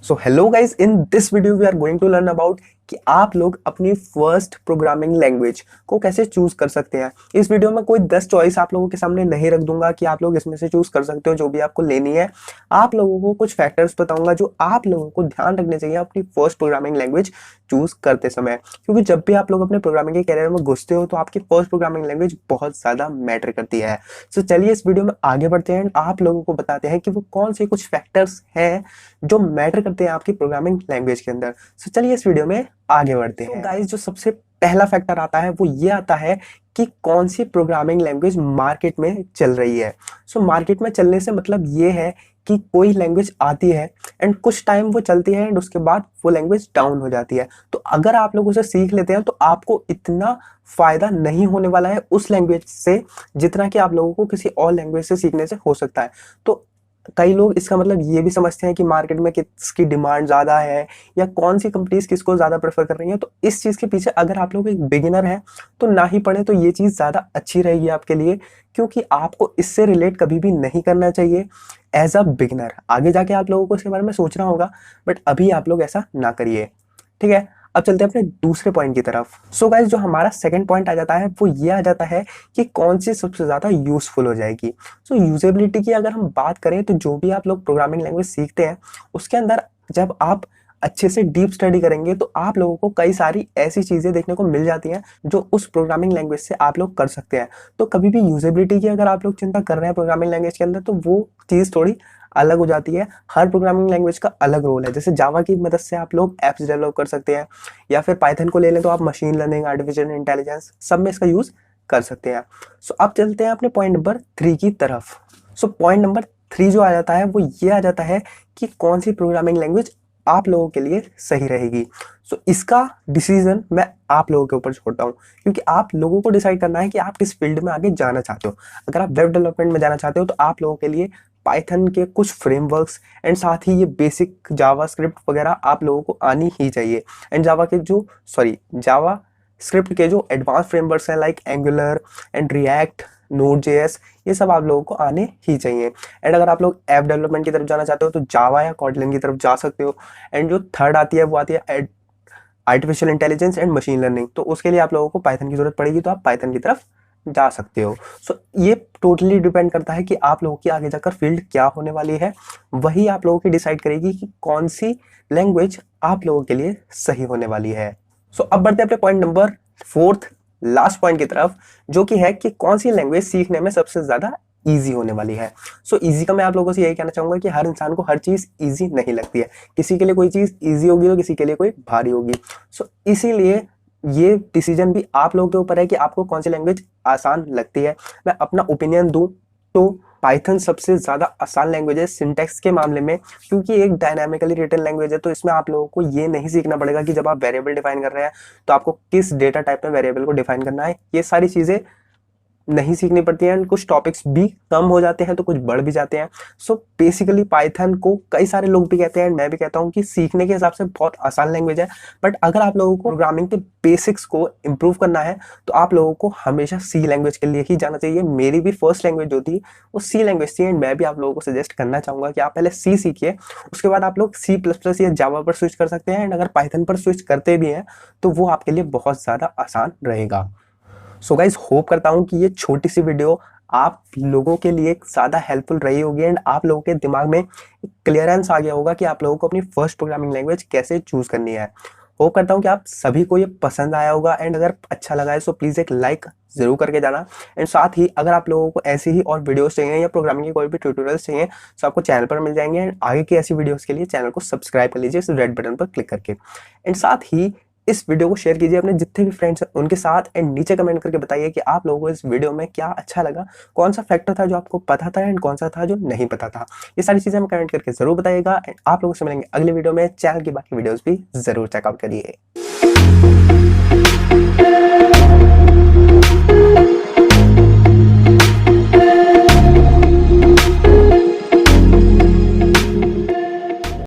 So hello guys, in this video we are going to learn about कि आप लोग अपनी फर्स्ट प्रोग्रामिंग लैंग्वेज को कैसे चूज कर सकते हैं। इस वीडियो में कोई 10 चॉइस आप लोगों के सामने नहीं रख दूंगा कि आप लोग इसमें से चूज कर सकते हो जो भी आपको लेनी है। आप लोगों को कुछ फैक्टर्स बताऊंगा जो आप लोगों को ध्यान रखने चाहिए अपनी फर्स्ट प्रोग्रामिंग लैंग्वेज चूज करते समय, क्योंकि जब भी आप लोग अपने प्रोग्रामिंग के कैरियर में घुसते हो तो आपकी फर्स्ट प्रोग्रामिंग लैंग्वेज बहुत ज्यादा मैटर करती है। सो चलिए इस वीडियो में आगे बढ़ते हैं, आप लोगों को बताते हैं कि वो कौन से कुछ फैक्टर्स हैं जो मैटर करते हैं आपकी प्रोग्रामिंग लैंग्वेज के अंदर। सो चलिए इस वीडियो में आगे बढ़ते हैं। गाइस, जो सबसे पहला फैक्टर आता है वो ये आता है कि कौन सी प्रोग्रामिंग लैंग्वेज मार्केट में चल रही है। सो मार्केट में चलने से मतलब ये है कि कोई लैंग्वेज आती है एंड कुछ टाइम वो चलती है एंड उसके बाद वो लैंग्वेज डाउन हो जाती है। तो अगर आप लोग उसे सीख लेते हैं तो आपको इतना फायदा नहीं होने वाला है उस लैंग्वेज से जितना कि आप लोगों को किसी और लैंग्वेज से सीखने से हो सकता है। तो कई लोग इसका मतलब ये भी समझते हैं कि मार्केट में किसकी डिमांड ज़्यादा है या कौन सी कंपनीज किसको ज़्यादा प्रेफर कर रही हैं। तो इस चीज़ के पीछे अगर आप लोग एक बिगिनर हैं तो ना ही पढ़ें, तो ये चीज़ ज़्यादा अच्छी रहेगी आपके लिए, क्योंकि आपको इससे रिलेट कभी भी नहीं करना चाहिए एज अ बिगिनर। आगे जाके आप लोगों को इसके बारे में सोचना होगा, बट अभी आप लोग ऐसा ना करिए, ठीक है। अब चलते हैं अपने दूसरे पॉइंट की तरफ। सो गाइस, जो हमारा सेकंड पॉइंट आ जाता है वो ये आ जाता है कि कौन सी सबसे ज़्यादा यूजफुल हो जाएगी। सो यूजेबिलिटी की अगर हम बात करें तो जो भी आप लोग प्रोग्रामिंग लैंग्वेज सीखते हैं उसके अंदर जब आप अच्छे से डीप स्टडी करेंगे तो आप लोगों को कई सारी ऐसी चीज़ें देखने को मिल जाती हैं जो उस प्रोग्रामिंग लैंग्वेज से आप लोग कर सकते हैं। तो कभी भी यूजेबिलिटी की अगर आप लोग चिंता कर रहे हैं प्रोग्रामिंग लैंग्वेज के अंदर तो वो चीज़ थोड़ी अलग हो जाती है। हर प्रोग्रामिंग लैंग्वेज का अलग रोल है। जैसे जावा की मदद से आप लोग एप्स डेवलप कर सकते हैं, या फिर पाइथन को ले लें तो आप मशीन लर्निंग, आर्टिफिशियल इंटेलिजेंस सब में इसका यूज कर सकते हैं। सो अब चलते हैं अपने पॉइंट नंबर 3 की तरफ। सो पॉइंट नंबर 3 जो आ जाता है वो ये आ जाता है कि कौन सी प्रोग्रामिंग लैंग्वेज आप लोगों के लिए सही रहेगी। सो इसका डिसीजन मैं आप लोगों के ऊपर छोड़ता हूँ, क्योंकि आप लोगों को डिसाइड करना है कि आप किस फील्ड में आगे जाना चाहते हो। अगर आप वेब डेवलपमेंट में जाना चाहते हो तो आप लोगों के लिए पाइथन के कुछ फ्रेमवर्क्स एंड साथ ही ये बेसिक जावा स्क्रिप्ट वगैरह आप लोगों को आनी ही चाहिए। एंड जावा स्क्रिप्ट के जो एडवांस फ्रेमवर्क्स हैं like angular and react, node JS, ये सब आप लोगों को आने ही चाहिए। एंड अगर आप लोग ऐप डेवलपमेंट की तरफ जाना चाहते हो तो जावा या कॉटलिन की तरफ जा सकते हो। एंड जो थर्ड आती है वो आती है artificial intelligence and machine learning, तो उसके लिए आप लोगों को पाइथन की जरूरत पड़ेगी, तो आप पाइथन की तरफ जा सकते हो। सो ये टोटली डिपेंड करता है कि आप लोगों की आगे जाकर फील्ड क्या होने वाली है, वही आप लोगों की डिसाइड करेगी कि कौन सी लैंग्वेज आप लोगों के लिए सही होने वाली है। सो अब बढ़ते हैं अपने पॉइंट नंबर 4, लास्ट पॉइंट की तरफ, जो कि है कि कौन सी लैंग्वेज सीखने में सबसे ज्यादा ईजी होने वाली है। सो ईजी का मैं आप लोगों से यही कहना चाहूंगा कि हर इंसान को हर चीज ईजी नहीं लगती है। किसी के लिए कोई चीज ईजी होगी तो किसी के लिए कोई भारी होगी। सो इसीलिए ये डिसीजन भी आप लोगों के ऊपर है कि आपको कौन सी लैंग्वेज आसान लगती है। मैं अपना ओपिनियन दूं तो पाइथन सबसे ज़्यादा आसान लैंग्वेज है सिंटैक्स के मामले में, क्योंकि एक डायनामिकली रिटन लैंग्वेज है। तो इसमें आप लोगों को ये नहीं सीखना पड़ेगा कि जब आप वेरिएबल डिफाइन कर रहे हैं तो आपको किस डेटा टाइप में वेरिएबल को डिफाइन करना है। ये सारी चीज़ें नहीं सीखनी पड़ती हैं। कुछ टॉपिक्स भी कम हो जाते हैं तो कुछ बढ़ भी जाते हैं। सो बेसिकली पाइथन को कई सारे लोग भी कहते हैं, मैं भी कहता हूँ कि सीखने के हिसाब से बहुत आसान लैंग्वेज है। बट अगर आप लोगों को प्रोग्रामिंग के बेसिक्स को इम्प्रूव करना है तो आप लोगों को हमेशा सी लैंग्वेज के लिए ही जाना चाहिए। मेरी भी फर्स्ट लैंग्वेज जो थी वो सी लैंग्वेज थी, एंड मैं भी आप लोगों को सजेस्ट करना चाहूँगा कि आप पहले सी सीखिए, उसके बाद आप लोग C++ या जावा पर स्विच कर सकते हैं। एंड अगर पाइथन पर स्विच करते भी हैं तो वो आपके लिए बहुत ज़्यादा आसान रहेगा। सो गाइज, होप करता हूँ कि ये छोटी सी वीडियो आप लोगों के लिए ज़्यादा हेल्पफुल रही होगी एंड आप लोगों के दिमाग में क्लियरेंस आ गया होगा कि आप लोगों को अपनी फर्स्ट प्रोग्रामिंग लैंग्वेज कैसे चूज करनी है। होप करता हूँ कि आप सभी को ये पसंद आया होगा, एंड अगर अच्छा लगा है तो प्लीज़ एक लाइक जरूर करके जाना। एंड साथ ही अगर आप लोगों को ऐसी ही और वीडियोस चाहिए या प्रोग्रामिंग के कोई भी ट्यूटोरियल्स चाहिए तो आपको चैनल पर मिल जाएंगे। एंड आगे की ऐसी वीडियोस के लिए चैनल को सब्सक्राइब कर लीजिए इस रेड बटन पर क्लिक करके। एंड साथ ही इस वीडियो को शेयर कीजिए अपने जितने भी फ्रेंड्स हैं उनके साथ, एंड नीचे कमेंट करके बताइए कि आप लोगों को इस वीडियो में क्या अच्छा लगा, कौन सा फैक्टर था जो आपको पता था एंड कौन सा था जो नहीं पता था। ये सारी चीज़ें हमें कमेंट करके जरूर बताइएगा। एंड आप लोगों से मिलेंगे अगले वीडियो में। चैनल की बाकी वीडियोस भी जरूर चेकआउट करिए।